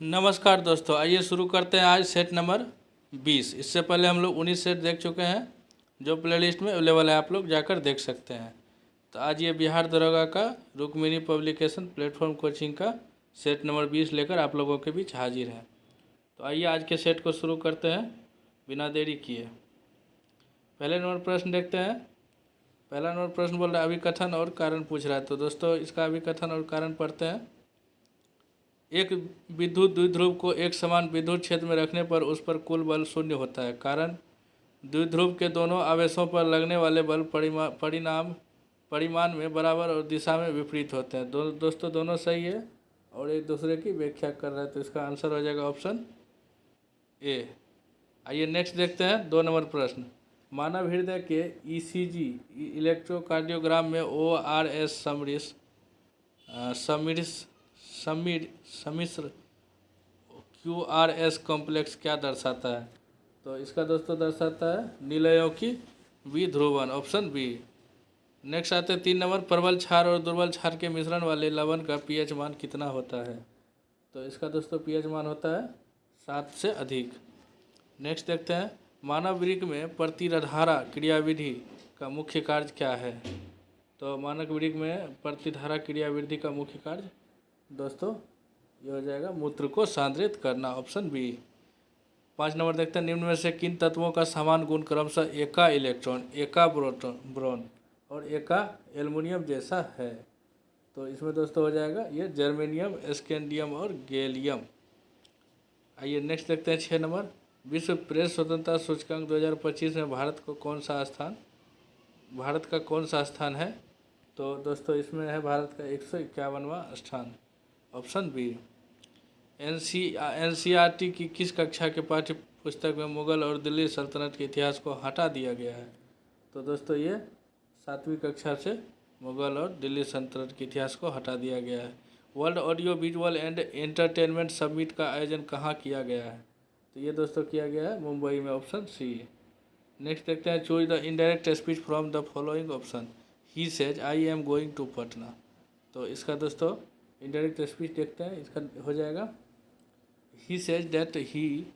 नमस्कार दोस्तों, आइए शुरू करते हैं आज सेट नंबर 20। इससे पहले हम लोग 19 सेट देख चुके हैं, जो प्लेलिस्ट में अवेलेबल है, आप लोग जाकर देख सकते हैं। तो आज ये बिहार दरोगा का रुक्मिणी पब्लिकेशन प्लेटफॉर्म कोचिंग का सेट नंबर 20 लेकर आप लोगों के बीच हाजिर है। तो आइए आज के सेट को शुरू करते हैं बिना देरी किए। पहले नंबर प्रश्न देखते हैं। पहला नंबर प्रश्न बोल रहा है अभिकथन और कारण पूछ रहा है। तो दोस्तों इसका अभिकथन और कारण पढ़ते हैं। एक विद्युत द्विध्रुव को एक समान विद्युत क्षेत्र में रखने पर उस पर कुल बल शून्य होता है। कारण द्विध्रुव के दोनों आवेशों पर लगने वाले बल परिमाण में बराबर और दिशा में विपरीत होते हैं। दोस्तों दोनों सही है और एक दूसरे की व्याख्या कर रहे हैं। तो इसका आंसर हो जाएगा ऑप्शन ए। आइए नेक्स्ट देखते हैं 2 नंबर प्रश्न। मानव हृदय के ईसीजी इलेक्ट्रोकार्डियोग्राम में ORS सम्मिश्र QRS कॉम्प्लेक्स क्या दर्शाता है? तो इसका दोस्तों दर्शाता है निलयों की विध्रुवन, ऑप्शन बी। नेक्स्ट आते हैं 3 नंबर। प्रबल क्षार और दुर्बल क्षार के मिश्रण वाले लवण का pH मान कितना होता है? तो इसका दोस्तों pH मान होता है 7 से अधिक। नेक्स्ट देखते हैं मानव वृक्क में प्रतिधारा क्रियाविधि का मुख्य कार्य क्या है? तो मानव वृक्क में प्रतिधारा क्रियाविधि का मुख्य कार्य दोस्तों ये हो जाएगा मूत्र को सांद्रित करना, ऑप्शन बी। 5 नंबर देखते हैं निम्न में से किन तत्वों का समान गुण क्रमशः एका इलेक्ट्रॉन, एका ब्रोन और एका एल्युमिनियम जैसा है? तो इसमें दोस्तों हो जाएगा ये जर्मेनियम, स्कैंडियम और गैलियम। आइए नेक्स्ट देखते हैं 6 नंबर। विश्व प्रेस स्वतंत्रता सूचकांक 2025 में भारत का कौन सा स्थान है? तो दोस्तों इसमें है भारत का 151वां स्थान, ऑप्शन बी। NCERT की किस कक्षा के पाठ्य पुस्तक में मुगल और दिल्ली सल्तनत के इतिहास को हटा दिया गया है? तो दोस्तों ये 7वीं कक्षा से मुगल और दिल्ली सल्तनत के इतिहास को हटा दिया गया है। World audio visual and entertainment summit का आयोजन कहाँ किया गया है? तो ये दोस्तों किया गया है मुंबई में, ऑप्शन सी। नेक्स्ट देखते हैं choose the indirect speech from the following option. He says I am going to Patna. तो इसका दोस्तों इनडायरेक्ट स्पीच देखते हैं, इसका हो जाएगा he says that he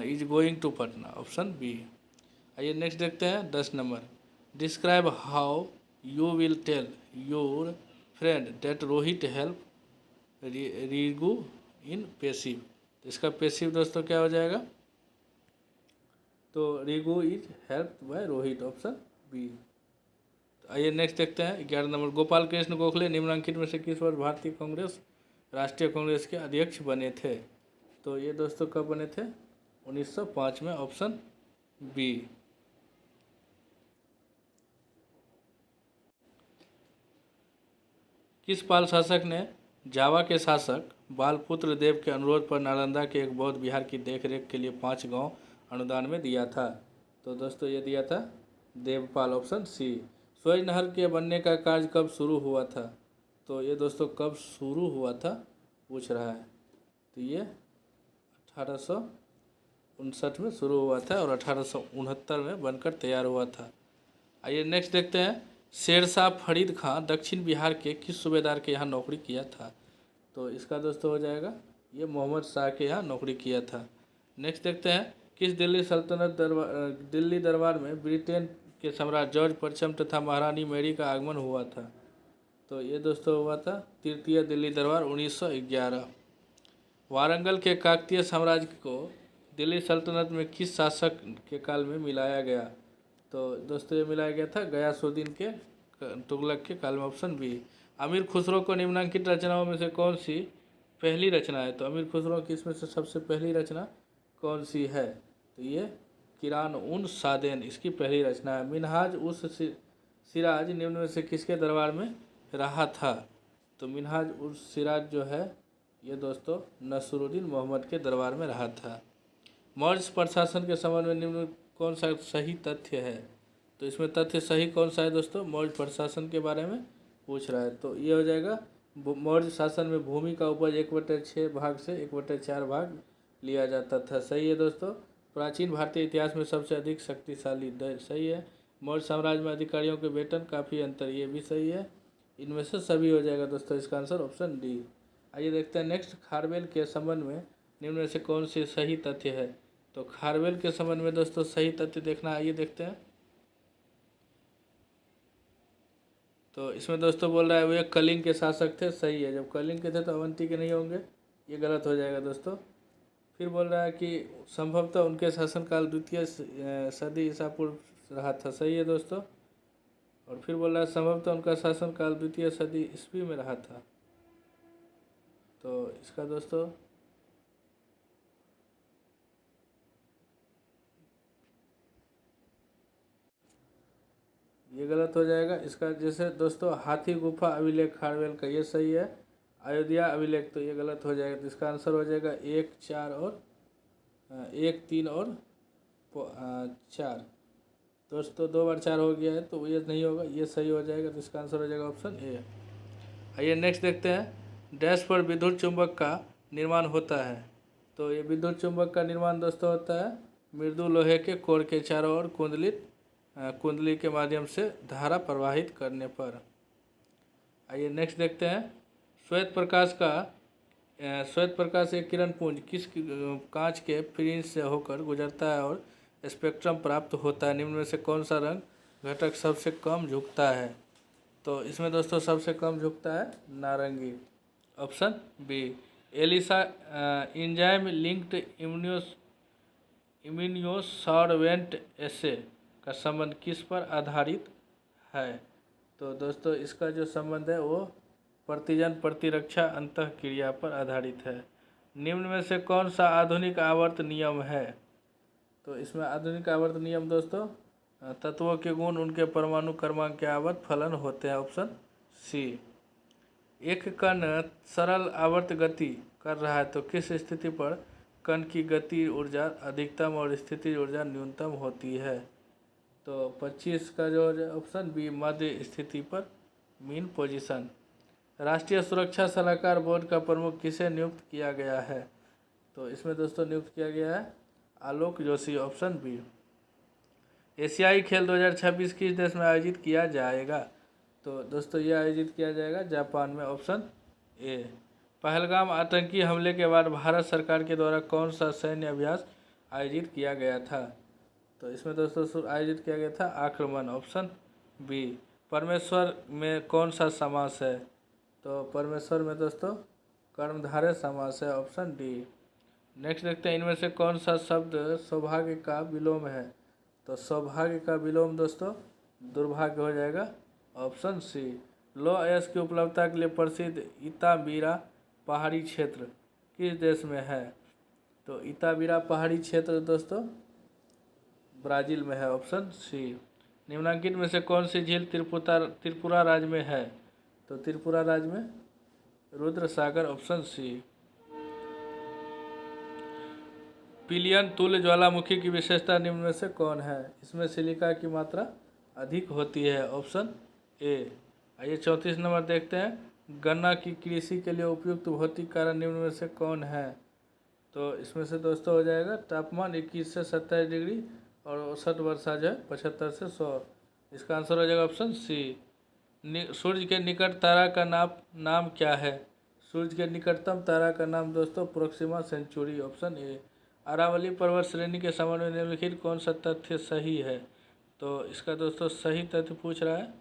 is going to Patna, option B. आइए नेक्स्ट देखते हैं 10 number. Describe how you will tell your friend that Rohit help Rigu in passive. तो इसका पेसिव दोस्तों क्या हो जाएगा? तो Rigu is help by Rohit, option B. आइए नेक्स्ट देखते हैं 11 नंबर। गोपाल कृष्ण गोखले निम्नलिखित में से किस वर्ष भारतीय कांग्रेस राष्ट्रीय कांग्रेस के अध्यक्ष बने थे? तो ये दोस्तों कब बने थे? 1905 में, ऑप्शन बी। किस पाल शासक ने जावा के शासक बालपुत्र देव के अनुरोध पर नालंदा के एक बौद्ध विहार की देखरेख के लिए 5 गांव अनुदान में दिया था? तो दोस्तों ये दिया था देवपाल, ऑप्शन सी। सूरज नहर के बनने का कार्य कब शुरू हुआ था? तो ये दोस्तों कब शुरू हुआ था पूछ रहा है। तो ये 1859 में शुरू हुआ था और 1869 में बनकर तैयार हुआ था। आइए नेक्स्ट देखते हैं शेरशाह फरीद खां दक्षिण बिहार के किस सूबेदार के यहाँ नौकरी किया था? तो इसका दोस्तों हो जाएगा ये मोहम्मद शाह के यहाँ नौकरी किया था। नेक्स्ट देखते हैं किस दिल्ली दरबार में ब्रिटेन के सम्राट जॉर्ज प्रथम तथा महारानी मैरी का आगमन हुआ था? तो ये दोस्तों हुआ था तृतीय दिल्ली दरबार 1911। वारंगल के काकतीय साम्राज्य को दिल्ली सल्तनत में किस शासक के काल में मिलाया गया? तो दोस्तों ये मिलाया गया था गयासुद्दीन के तुगलक के काल में, ऑप्शन बी। अमीर खुसरो को निम्नलिखित रचनाओं में से कौन सी पहली रचना है? तो अमीर खुसरो की इसमें से सबसे पहली रचना कौन सी है? तो ये किरान उन सादेन इसकी पहली रचना है। मिनहाज उस सिराज निम्न में से किसके दरबार में रहा था? तो मिनहाज उस सिराज जो है ये दोस्तों नसरुद्दीन मोहम्मद के दरबार में रहा था। मौर्य प्रशासन के संबंध में निम्न कौन सा सही तथ्य है? तो इसमें तथ्य सही कौन सा है दोस्तों? मौर्य प्रशासन के बारे में पूछ रहा है। तो ये हो जाएगा मौर्य शासन में भूमि का उपज 1/6 भाग से 1/4 भाग लिया जाता था। सही है दोस्तों। प्राचीन भारतीय इतिहास में सबसे अधिक शक्तिशाली सही है। मौर्य साम्राज्य में अधिकारियों के वेतन काफ़ी अंतर, ये भी सही है। इनमें से सभी हो जाएगा दोस्तों, इसका आंसर ऑप्शन डी। आइए देखते हैं नेक्स्ट, खारवेल के संबंध में निम्न में से कौन सी सही तथ्य है। तो खारवेल के संबंध में दोस्तों सही तथ्य देखना, आइए देखते हैं। तो इसमें दोस्तों बोल रहा है वे कलिंग के शासक थे, सही है। जब कलिंग के थे तो अवंती के नहीं होंगे, ये गलत हो जाएगा दोस्तों। फिर बोल रहा है कि संभवतः उनके शासनकाल द्वितीय सदी ईसा पूर्व रहा था, सही है दोस्तों। और फिर बोल रहा है संभवतः उनका शासनकाल द्वितीय सदी ईस्वी में रहा था। तो इसका दोस्तों ये गलत हो जाएगा। इसका जैसे दोस्तों हाथी गुफा अभिलेख खारवेल का, ये सही है। अयोध्या अभिलेख तो ये गलत हो जाएगा। तो इसका आंसर हो जाएगा 1, 4 और 1, 3 और 4। दोस्तों 2 बार 4 हो गया है तो ये नहीं होगा, ये सही हो जाएगा। तो इसका आंसर हो जाएगा ऑप्शन ए। आइए नेक्स्ट देखते हैं, डैश पर विद्युत चुंबक का निर्माण होता है। तो ये विद्युत चुंबक का निर्माण दोस्तों होता है मृदु लोहे के कोर के चारों ओर कुंडली के माध्यम से धारा प्रवाहित करने पर। आइए नेक्स्ट देखते हैं, श्वेत प्रकाश एक किरण पुंज किस कांच के फ्रिंज से होकर गुजरता है और स्पेक्ट्रम प्राप्त होता है। निम्न में से कौन सा रंग घटक सबसे कम झुकता है। तो इसमें दोस्तों सबसे कम झुकता है नारंगी, option B. ELISA enzyme linked immunosorbent assay का संबंध किस पर आधारित है। तो दोस्तों इसका जो संबंध है वो प्रतिजन प्रतिरक्षा अंतःक्रिया पर आधारित है। निम्न में से कौन सा आधुनिक आवर्त नियम है। तो इसमें आधुनिक आवर्त नियम दोस्तों तत्वों के गुण उनके परमाणु क्रमांक के आवर्त फलन होते हैं, ऑप्शन सी। एक कण सरल आवर्त गति कर रहा है तो किस स्थिति पर कण की गति ऊर्जा अधिकतम और स्थिति ऊर्जा न्यूनतम होती है। तो 25 का जो ऑप्शन बी मध्य स्थिति पर, मीन पोजीशन। राष्ट्रीय सुरक्षा सलाहकार बोर्ड का प्रमुख किसे नियुक्त किया गया है। तो इसमें दोस्तों नियुक्त किया गया है आलोक जोशी, ऑप्शन बी। एशियाई खेल 2026 किस देश में आयोजित किया जाएगा। तो दोस्तों ये आयोजित किया जाएगा जापान में, ऑप्शन ए। पहलगाम आतंकी हमले के बाद भारत सरकार के द्वारा कौन सा सैन्य अभ्यास आयोजित किया गया था। तो इसमें दोस्तों आयोजित किया गया था आक्रमण, ऑप्शन बी। परमेश्वर में कौन सा समास है। तो परमेश्वर में दोस्तों कर्मधारय समास है, ऑप्शन डी। नेक्स्ट देखते हैं, इनमें से कौन सा शब्द सौभाग्य का विलोम है। तो सौभाग्य का विलोम दोस्तों दुर्भाग्य हो जाएगा, ऑप्शन सी। लौह अयस्क की उपलब्धता के लिए प्रसिद्ध इताबीरा पहाड़ी क्षेत्र किस देश में है। तो इताबीरा पहाड़ी क्षेत्र दोस्तों ब्राज़ील में है, ऑप्शन सी। निम्नलिखित में से कौन सी झील त्रिपुरा राज्य में है। तो त्रिपुरा राज्य में रुद्र सागर, ऑप्शन सी। पिलियन तुल्य ज्वालामुखी की विशेषता निम्न में से कौन है। इसमें सिलिका की मात्रा अधिक होती है, ऑप्शन ए। आइए 34 नंबर देखते हैं, गन्ना की कृषि के लिए उपयुक्त भौतिक कारण निम्न में से कौन है। तो इसमें से दोस्तों हो जाएगा तापमान 21 से 27 डिग्री और औसत वर्षा जो है 75 से 100। इसका आंसर हो जाएगा ऑप्शन सी। सूर्य के निकट तारा का नाम क्या है। सूर्य के निकटतम तारा का नाम दोस्तों Proxima Centauri, option A. Aravalli पर्वत श्रेणी के संबंध में निम्नलिखित कौन सा तथ्य सही है। तो इसका दोस्तों सही तथ्य पूछ रहा है।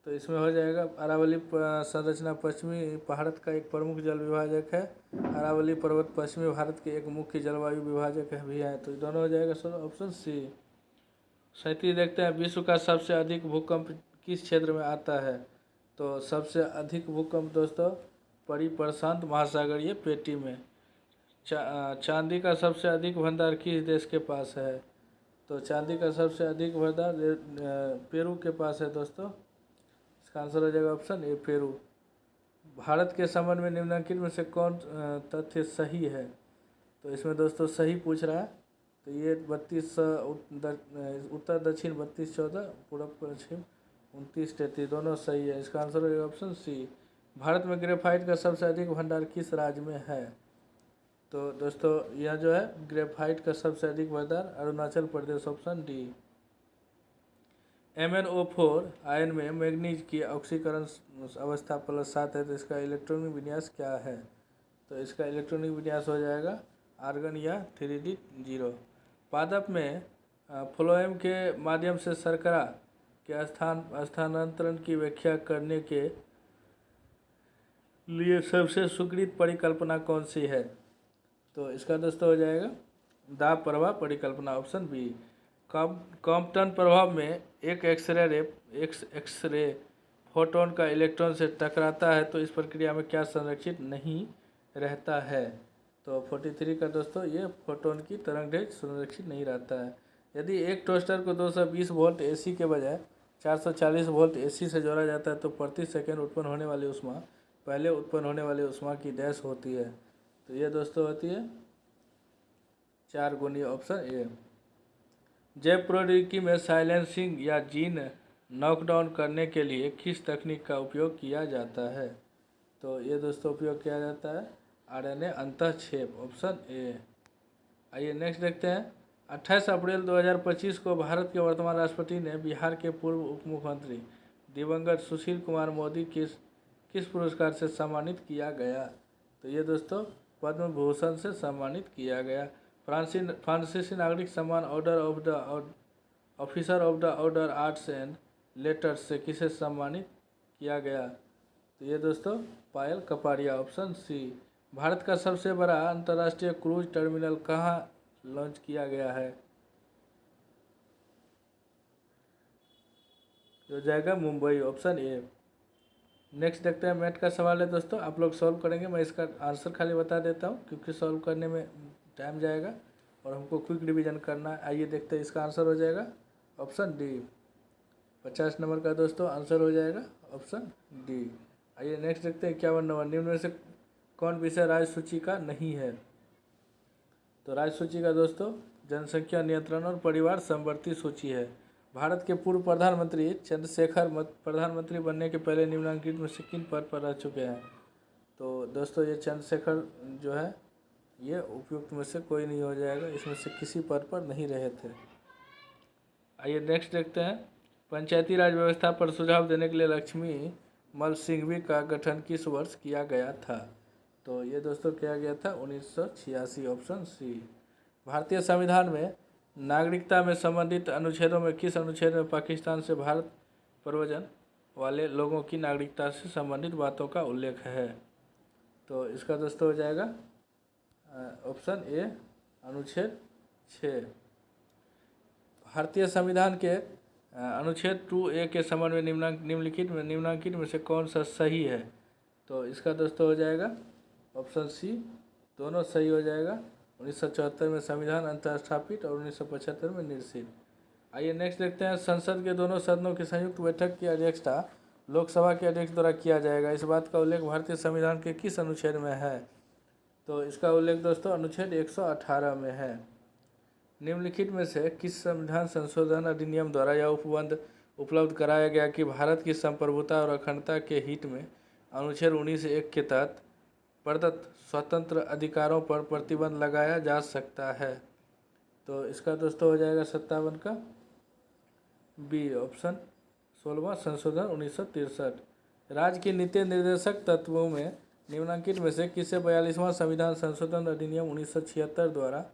तो इसमें हो जाएगा अरावली संरचना पश्चिमी भारत का एक प्रमुख जल विभाजक है। अरावली पर्वत पश्चिमी भारत के एक मुख्य जलवायु विभाजक भी है। तो दोनों हो जाएगा सर, ऑप्शन सी। 37 देखते हैं, विश्व का सबसे अधिक भूकंप किस क्षेत्र में आता है। तो सबसे अधिक भूकंप दोस्तों परिप्रशांत महासागरीय पेटी में। चांदी का सबसे अधिक भंडार किस देश के पास है। तो चांदी का सबसे अधिक भंडार पेरू के पास है दोस्तों। इसका आंसर हो जाएगा ऑप्शन ए, पेरू। भारत के संबंध में निम्नलिखित में से कौन तथ्य सही है। तो इसमें दोस्तों सही पूछ रहा है। तो ये 32 उत्तर दक्षिण 32-14, पूर्व पश्चिम 29-33 दोनों सही है। इसका आंसर हो जाएगा ऑप्शन सी। भारत में ग्रेफाइट का सबसे अधिक भंडार किस राज्य में है। तो दोस्तों यह जो है ग्रेफाइट का सबसे अधिक भंडार Arunachal Pradesh, option D. MnO4 ion में मैग्नीज की ऑक्सीकरण अवस्था +7 है, तो इसका इलेक्ट्रॉनिक विन्यास क्या है? तो इसका इलेक्ट्रॉनिक विन्यास हो जाएगा आर्गन या 3d0। पादप में फ्लोएम के माध्यम से शर्करा के स्थानांतरण की व्याख्या करने के लिए सबसे स्वीकृत परिकल्पना कौन सी है? तो इसका दोस्तों हो जाएगा दाब प्रभाव परिकल्पना, ऑप्शन बी। कॉम्पटन प्रभाव में एक एक्सरे फोटोन का इलेक्ट्रॉन से टकराता है, तो इस प्रक्रिया में क्या संरक्षित नहीं रहता है? तो 43 का दोस्तों ये फोटोन की तरंगदैर्घ्य संरक्षित नहीं रहता है। यदि एक टोस्टर को 220 वोल्ट AC के बजाय 440 वोल्ट AC से जोड़ा जाता है, तो प्रति सेकंड उत्पन्न होने वाली ऊष्मा पहले उत्पन्न होने वाली ऊष्मा की डैश होती है? तो ये दोस्तों होती है 4 गुनी, ऑप्शन ए। जैव प्रौद्योगिकी में साइलेंसिंग या जीन नॉकडाउन करने के लिए किस तकनीक का उपयोग किया जाता है? तो ये दोस्तों उपयोग किया जाता है RNA अंतःक्षेप, ऑप्शन ए। आइए नेक्स्ट देखते हैं। 28 अप्रैल 2025 को भारत के वर्तमान राष्ट्रपति ने बिहार के पूर्व उप मुख्यमंत्री दिवंगत सुशील कुमार मोदी किस पुरस्कार से सम्मानित किया गया? तो ये दोस्तों पद्म भूषण से सम्मानित किया गया। फ्रांसीसी नागरिक सम्मान order of the officer of the order arts and letters से किसे सम्मानित किया गया? तो ये दोस्तों पायल कपाड़िया, ऑप्शन सी। भारत का सबसे बड़ा अंतर्राष्ट्रीय क्रूज टर्मिनल कहाँ लॉन्च किया गया है? जो जाएगा मुंबई, ऑप्शन ए। नेक्स्ट देखते हैं, मैथ का सवाल है दोस्तों, आप लोग सॉल्व करेंगे, मैं इसका आंसर खाली बता देता हूँ क्योंकि सॉल्व करने में टाइम जाएगा और हमको क्विक रिवीजन करना है। आइए देखते हैं, इसका आंसर हो जाएगा ऑप्शन डी। 50 नंबर का दोस्तों आंसर हो जाएगा ऑप्शन डी। आइए नेक्स्ट देखते हैं 51 नंबर, निम्न में से कौन विषय राज्य सूची का नहीं है? तो राज्य सूची का दोस्तों जनसंख्या नियंत्रण और परिवार समवर्ती सूची है। भारत के पूर्व प्रधानमंत्री चंद्रशेखर प्रधानमंत्री बनने के पहले निम्नलिखित में से किन पद पर रह चुके हैं? तो दोस्तों ये चंद्रशेखर जो है ये उपयुक्त में से कोई नहीं हो जाएगा, इसमें से किसी पद पर नहीं रहे थे। आइए नेक्स्ट देखते हैं, पंचायती राज व्यवस्था पर सुझाव देने के लिए लक्ष्मी मल सिंघवी का गठन किस वर्ष किया गया था? तो ये दोस्तों किया गया था 1986, ऑप्शन सी। भारतीय संविधान में नागरिकता में संबंधित अनुच्छेदों में किस अनुच्छेद में पाकिस्तान से भारत प्रव्रजन वाले लोगों की नागरिकता से संबंधित बातों का उल्लेख है? तो इसका दोस्तों हो जाएगा ऑप्शन ए, अनुच्छेद 6। भारतीय संविधान के अनुच्छेद 2A के संबंध में निम्नलिखित में से कौन सा सही है? तो इसका दोस्तों हो जाएगा ऑप्शन सी, दोनों सही हो जाएगा। 1974 में संविधान अंतः स्थापित और 1975 में निरसित। आइए नेक्स्ट देखते हैं, संसद के दोनों सदनों की संयुक्त बैठक की अध्यक्षता लोकसभा के अध्यक्ष द्वारा किया जाएगा। इस बात का उल्लेख भारतीय संविधान के किस अनुच्छेद में है? तो इसका उल्लेख दोस्तों अनुच्छेद 118 में है। निम्नलिखित में से किस संविधान संशोधन अधिनियम द्वारा यह उपबंध उपलब्ध कराया गया कि भारत की संप्रभुता और अखंडता के हित में अनुच्छेद 19(1) के तहत प्रदत्त स्वतंत्र अधिकारों पर प्रतिबंध लगाया जा सकता है? तो इसका दोस्तों हो जाएगा 57 का बी, ऑप्शन 16वां संशोधन 1963। राज्य की नीति निर्देशक तत्वों में निम्नलिखित में से किसे 42वां संविधान संशोधन अधिनियम 1976 द्वारा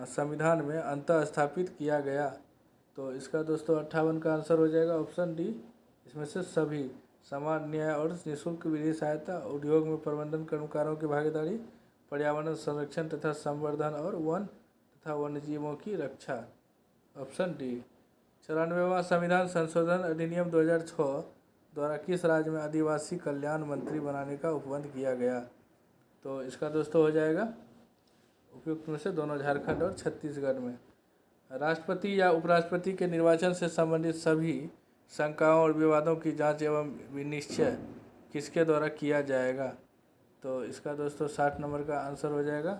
संविधान में अंतः स्थापित किया गया? तो इसका दोस्तों 58 का आंसर हो जाएगा ऑप्शन डी, इसमें से सभी। समान न्याय और निःशुल्क विधि सहायता, उद्योग में प्रबंधन कर्मकारों की भागीदारी, पर्यावरण संरक्षण तथा संवर्धन और वन तथा वन्यजीवों की रक्षा, ऑप्शन डी। 94वां संविधान संशोधन अधिनियम 2006 द्वारा किस राज्य में आदिवासी कल्याण मंत्री बनाने का उपबंध किया गया? तो इसका दोस्तों हो जाएगा उपयुक्त में से दोनों, झारखंड और छत्तीसगढ़ में। राष्ट्रपति या उपराष्ट्रपति के निर्वाचन से संबंधित सभी शंकाओं और विवादों की जांच एवं निश्चय किसके द्वारा किया जाएगा? तो इसका दोस्तों 60 नंबर का आंसर हो जाएगा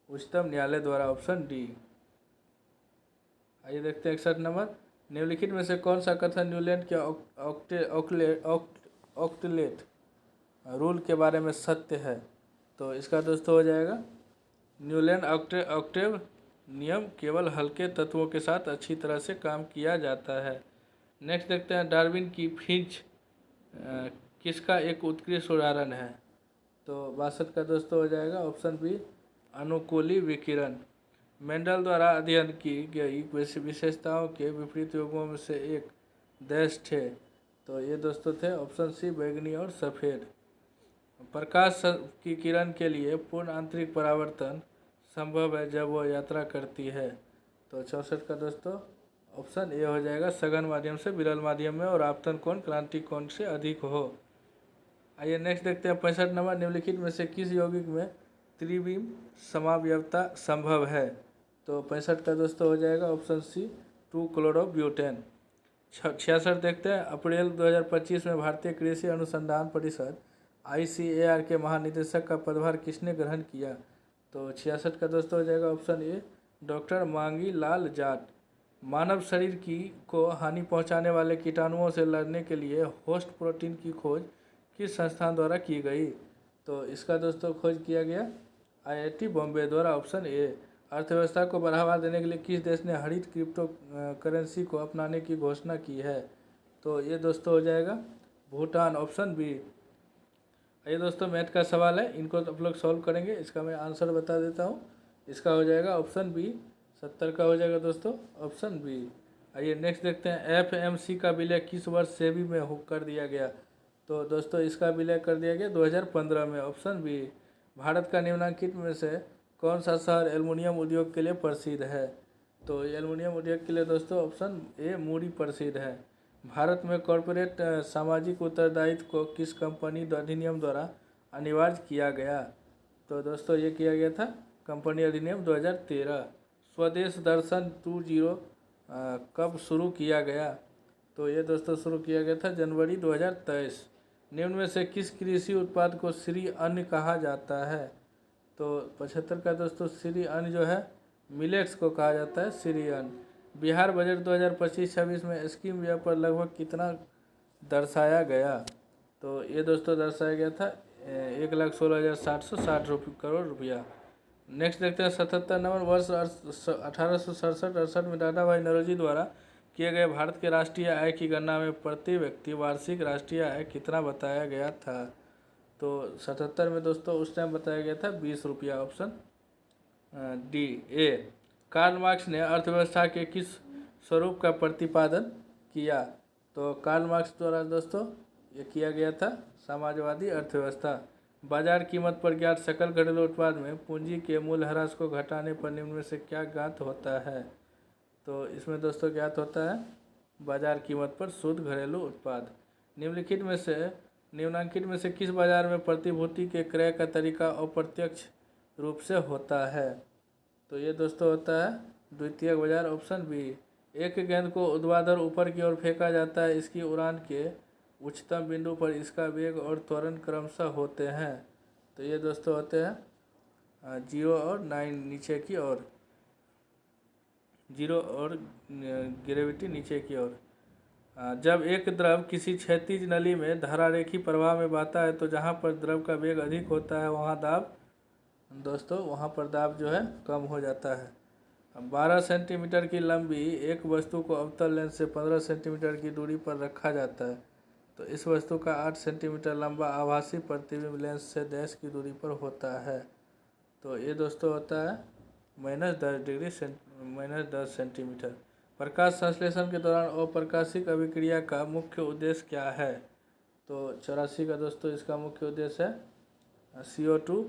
उच्चतम न्यायालय द्वारा, ऑप्शन डी। आइए देखते हैं 61 नंबर, निम्नलिखित में से कौन सा कथन न्यूलैंड के ऑक्टेट रूल के बारे में सत्य है? तो इसका दोस्तों हो जाएगा न्यूलैंड ऑक्टेव नियम केवल हल्के तत्वों के साथ अच्छी तरह से काम किया जाता है। नेक्स्ट देखते हैं डार्विन की फिंच किसका एक उत्कृष्ट उदाहरण है। तो 62 का दोस्तों हो जाएगा ऑप्शन बी अनुकूली विकिरण। मेंडल द्वारा अध्ययन की गई विशेषताओं के विपरीत युग्मों में से एक देश थे। तो ये दोस्तों थे ऑप्शन सी बैंगनी और सफ़ेद। प्रकाश की किरण के लिए पूर्ण आंतरिक परावर्तन संभव है जब वह यात्रा करती है। तो 64 का दोस्तों ऑप्शन ए हो जाएगा सघन माध्यम से विरल माध्यम में और आपतन कोण क्रांतिक कोण से अधिक हो। आइए नेक्स्ट देखते हैं 65 नंबर, निम्नलिखित में से किस यौगिक में त्रिविम समावयवता संभव है। तो 65 का दोस्तों हो जाएगा ऑप्शन सी 2 क्लोरोब्यूटेन। 66 देखते हैं अप्रैल 2025 में भारतीय कृषि अनुसंधान परिषद ICAR के महानिदेशक का पदभार किसने ग्रहण किया। तो 66 का दोस्तों हो जाएगा ऑप्शन ए डॉक्टर मांगी लाल जाट। मानव शरीर को हानि पहुंचाने वाले कीटाणुओं से लड़ने के लिए होस्ट प्रोटीन की खोज किस संस्थान द्वारा की गई। तो इसका दोस्तों खोज किया गया IIT बॉम्बे द्वारा। ऑप्शन ए अर्थव्यवस्था को बढ़ावा देने के लिए किस देश ने हरित क्रिप्टो करेंसी को अपनाने की घोषणा की है। तो ये दोस्तों हो जाएगा भूटान, ऑप्शन बी। ये दोस्तों मैथ का सवाल है, इनको आप लोग सॉल्व करेंगे। इसका मैं आंसर बता देता हूँ। इसका हो जाएगा ऑप्शन बी। 70 का हो जाएगा दोस्तों ऑप्शन बी। आइए नेक्स्ट देखते हैं FMC का विलय किस वर्ष सेबी में कर दिया गया। तो दोस्तों इसका विलय कर दिया गया 2015 में, ऑप्शन बी। भारत का निम्नलिखित में से कौन सा शहर एल्युमिनियम उद्योग के लिए प्रसिद्ध है। तो एल्युमिनियम उद्योग के लिए दोस्तों ऑप्शन ए मूरी प्रसिद्ध है। भारत में कॉरपोरेट सामाजिक उत्तरदायित्व को किस कंपनी अधिनियम द्वारा अनिवार्य किया गया। तो दोस्तों ये किया गया था कंपनी अधिनियम 2013। स्वदेश दर्शन 20 कब शुरू किया गया। तो ये दोस्तों शुरू किया गया था जनवरी 2023। निम्न में से किस कृषि उत्पाद को श्री अन्न कहा जाता है। तो 75 का दोस्तों श्री अन्न जो है मिलेट्स को कहा जाता है श्री अन्न। बिहार बजट 2025-26 में स्कीम व्यय पर लगभग कितना दर्शाया गया। तो ये दोस्तों दर्शाया गया था 1,16,760 करोड़ रुपया। नेक्स्ट देखते हैं 77 नंबर, वर्ष 1867-68 में दादा भाई नौरोजी द्वारा किए गए भारत के राष्ट्रीय आय की गणना में प्रति व्यक्ति वार्षिक राष्ट्रीय आय कितना बताया गया था। तो 77 में दोस्तों उस टाइम बताया गया था 20 रुपया, option D A. Karl Marx ने अर्थव्यवस्था के किस स्वरूप का प्रतिपादन किया। तो कार्ल मार्क्स द्वारा दोस्तों ये किया गया था समाजवादी अर्थव्यवस्था। बाजार कीमत पर ज्ञात सकल घरेलू उत्पाद में पूंजी के मूल्यह्रास को घटाने पर निम्न में से क्या ज्ञात होता है। तो इसमें दोस्तों ज्ञात होता है बाजार कीमत पर शुद्ध घरेलू उत्पाद। निम्नलिखित में से किस बाजार में प्रतिभूति के क्रय का तरीका अप्रत्यक्ष रूप से होता है। तो ये दोस्तों होता है द्वितीयक बाजार, ऑप्शन बी। एक गेंद को ऊर्ध्वाधर ऊपर की ओर फेंका जाता है, इसकी उड़ान के उच्चतम बिंदु पर इसका वेग और त्वरण क्रमशः होते हैं। तो ये दोस्तों होते हैं 0 और 9 नीचे की ओर, 0 और ग्रेविटी नीचे की ओर। जब एक द्रव किसी क्षैतिज नली में धारारेखी प्रवाह में बहता है तो जहाँ पर द्रव का वेग अधिक होता है वहाँ पर दाब जो है कम हो जाता है। 12 सेंटीमीटर की लंबी एक वस्तु को अवतल लेंस से 15 सेंटीमीटर की दूरी पर रखा जाता है, तो इस वस्तु का 8 सेंटीमीटर लंबा आभासी प्रतिबिंब लेंस से डैश की दूरी पर होता है। तो ये दोस्तों होता है -10 सेंटीमीटर। प्रकाश संश्लेषण के दौरान अप्रकाशिक अभिक्रिया का मुख्य उद्देश्य क्या है। तो 84 का दोस्तों इसका मुख्य उद्देश्य है CO2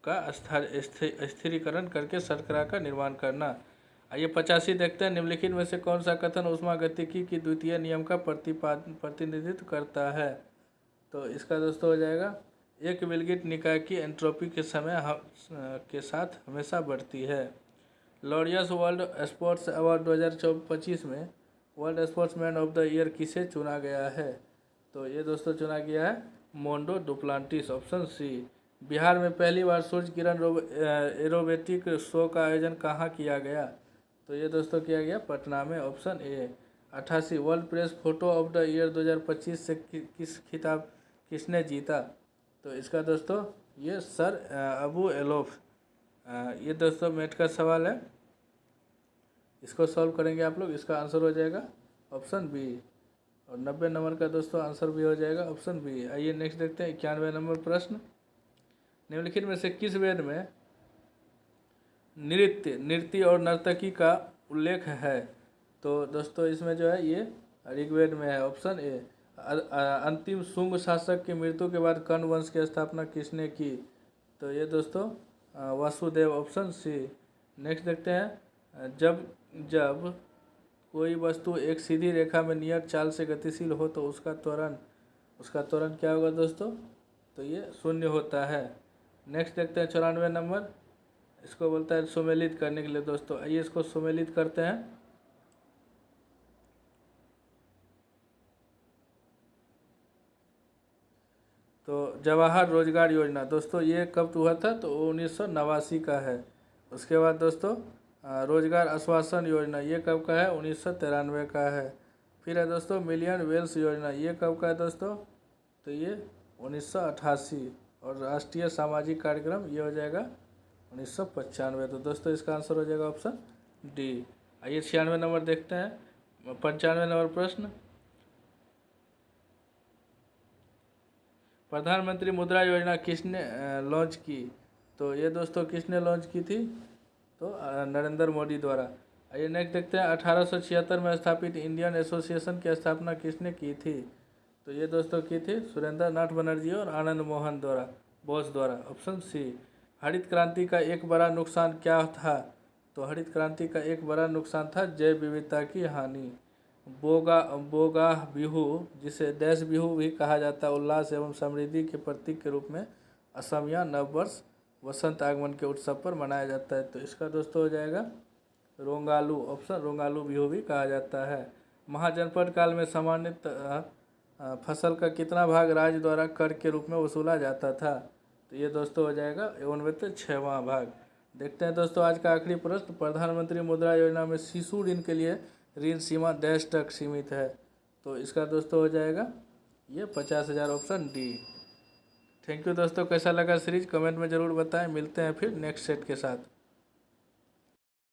का स्थिरीकरण करके शर्करा का निर्माण करना। आइए 85 देखते हैं, निम्नलिखित में से कौन सा कथन ऊष्मागतिकी की द्वितीय नियम का प्रतिनिधित्व करता है। तो इसका दोस्तों हो जाएगा एक विलगित निकाय की एंट्रोपी के समय के साथ हमेशा बढ़ती है। लॉरियस वर्ल्ड स्पोर्ट्स अवार्ड 2025 में world sportsman of the year किसे चुना गया है। तो ये दोस्तों चुना गया है Mondo Duplantis, option C. Bihar में पहली बार सूर्य किरण एरोबेटिक शो का आयोजन कहाँ किया गया। तो ये दोस्तों किया गया पटना में, option A. 88 world press photo of the year 2025 से खिताब किसने जीता। तो इसका दोस्तों ये सर अबू एलोफ। ये दोस्तों मैथ का सवाल है, इसको सॉल्व करेंगे आप लोग, इसका आंसर हो जाएगा ऑप्शन बी। और 90 नंबर का दोस्तों आंसर भी हो जाएगा ऑप्शन बी। आइए नेक्स्ट देखते हैं 91 नंबर प्रश्न। निम्नलिखित में से किस वेद में नृत्य और नर्तकी का उल्लेख है? तो दोस्तों इसमें जो है ये ऋग्वेद में है, ऑप्शन ए। अंतिम शुंग शासक की मृत्यु के बाद कर्ण वंश की स्थापना किसने की? तो ये दोस्तों वासुदेव, ऑप्शन सी। नेक्स्ट देखते हैं जब कोई वस्तु एक सीधी रेखा में नियत चाल से गतिशील हो तो उसका त्वरण क्या होगा दोस्तों? तो ये शून्य होता है। नेक्स्ट देखते हैं 94 नंबर, इसको बोलता है सुमेलित करने के लिए दोस्तों। आइए इसको सुमेलित करते हैं। तो जवाहर रोजगार योजना दोस्तों ये कब हुआ था? तो 1989 का है। उसके बाद दोस्तों रोजगार आश्वासन योजना ये कब का है? 1993 का है। फिर है दोस्तों मिलियन वेल्स योजना, ये कब का है दोस्तों? तो ये 1988। और राष्ट्रीय सामाजिक कार्यक्रम ये हो जाएगा 1995। तो दोस्तों इसका आंसर हो जाएगा ऑप्शन डी। आइए 96 नंबर देखते हैं, 95 नंबर प्रश्न। प्रधानमंत्री मुद्रा योजना किसने लॉन्च की? तो ये दोस्तों किसने लॉन्च की थी? तो नरेंद्र मोदी द्वारा। आइए नेक्स्ट देखते हैं 1876 में स्थापित इंडियन एसोसिएशन की स्थापना किसने की थी? तो ये दोस्तों की थी सुरेंद्र नाथ बनर्जी और आनंद मोहन बोस द्वारा, ऑप्शन सी। हरित क्रांति का एक बड़ा नुकसान क्या था? तो हरित क्रांति का एक बड़ा नुकसान था जैव विविधता की हानि। बोगा बिहू, जिसे देश बिहू भी कहा जाता है, उल्लास एवं समृद्धि के प्रतीक के रूप में असमिया नववर्ष वसंत आगमन के उत्सव पर मनाया जाता है। तो इसका दोस्तों हो जाएगा रोंगालू, ऑप्शन रोंगालू बिहू भी कहा जाता है। महाजनपद काल में सामान्यत फसल का कितना भाग राज्य द्वारा कर के रूप में वसूला जाता था? तो ये दोस्तों हो जाएगा 6वां भाग। देखते हैं दोस्तों आज का आखिरी प्रश्न। प्रधानमंत्री मुद्रा योजना में शिशु ऋण के लिए ऋण सीमा डैश तक सीमित है? तो इसका दोस्तों हो जाएगा ये 50,000, ऑप्शन डी। थैंक यू दोस्तों, कैसा लगा सीरीज कमेंट में ज़रूर बताएं। मिलते हैं फिर नेक्स्ट सेट के साथ।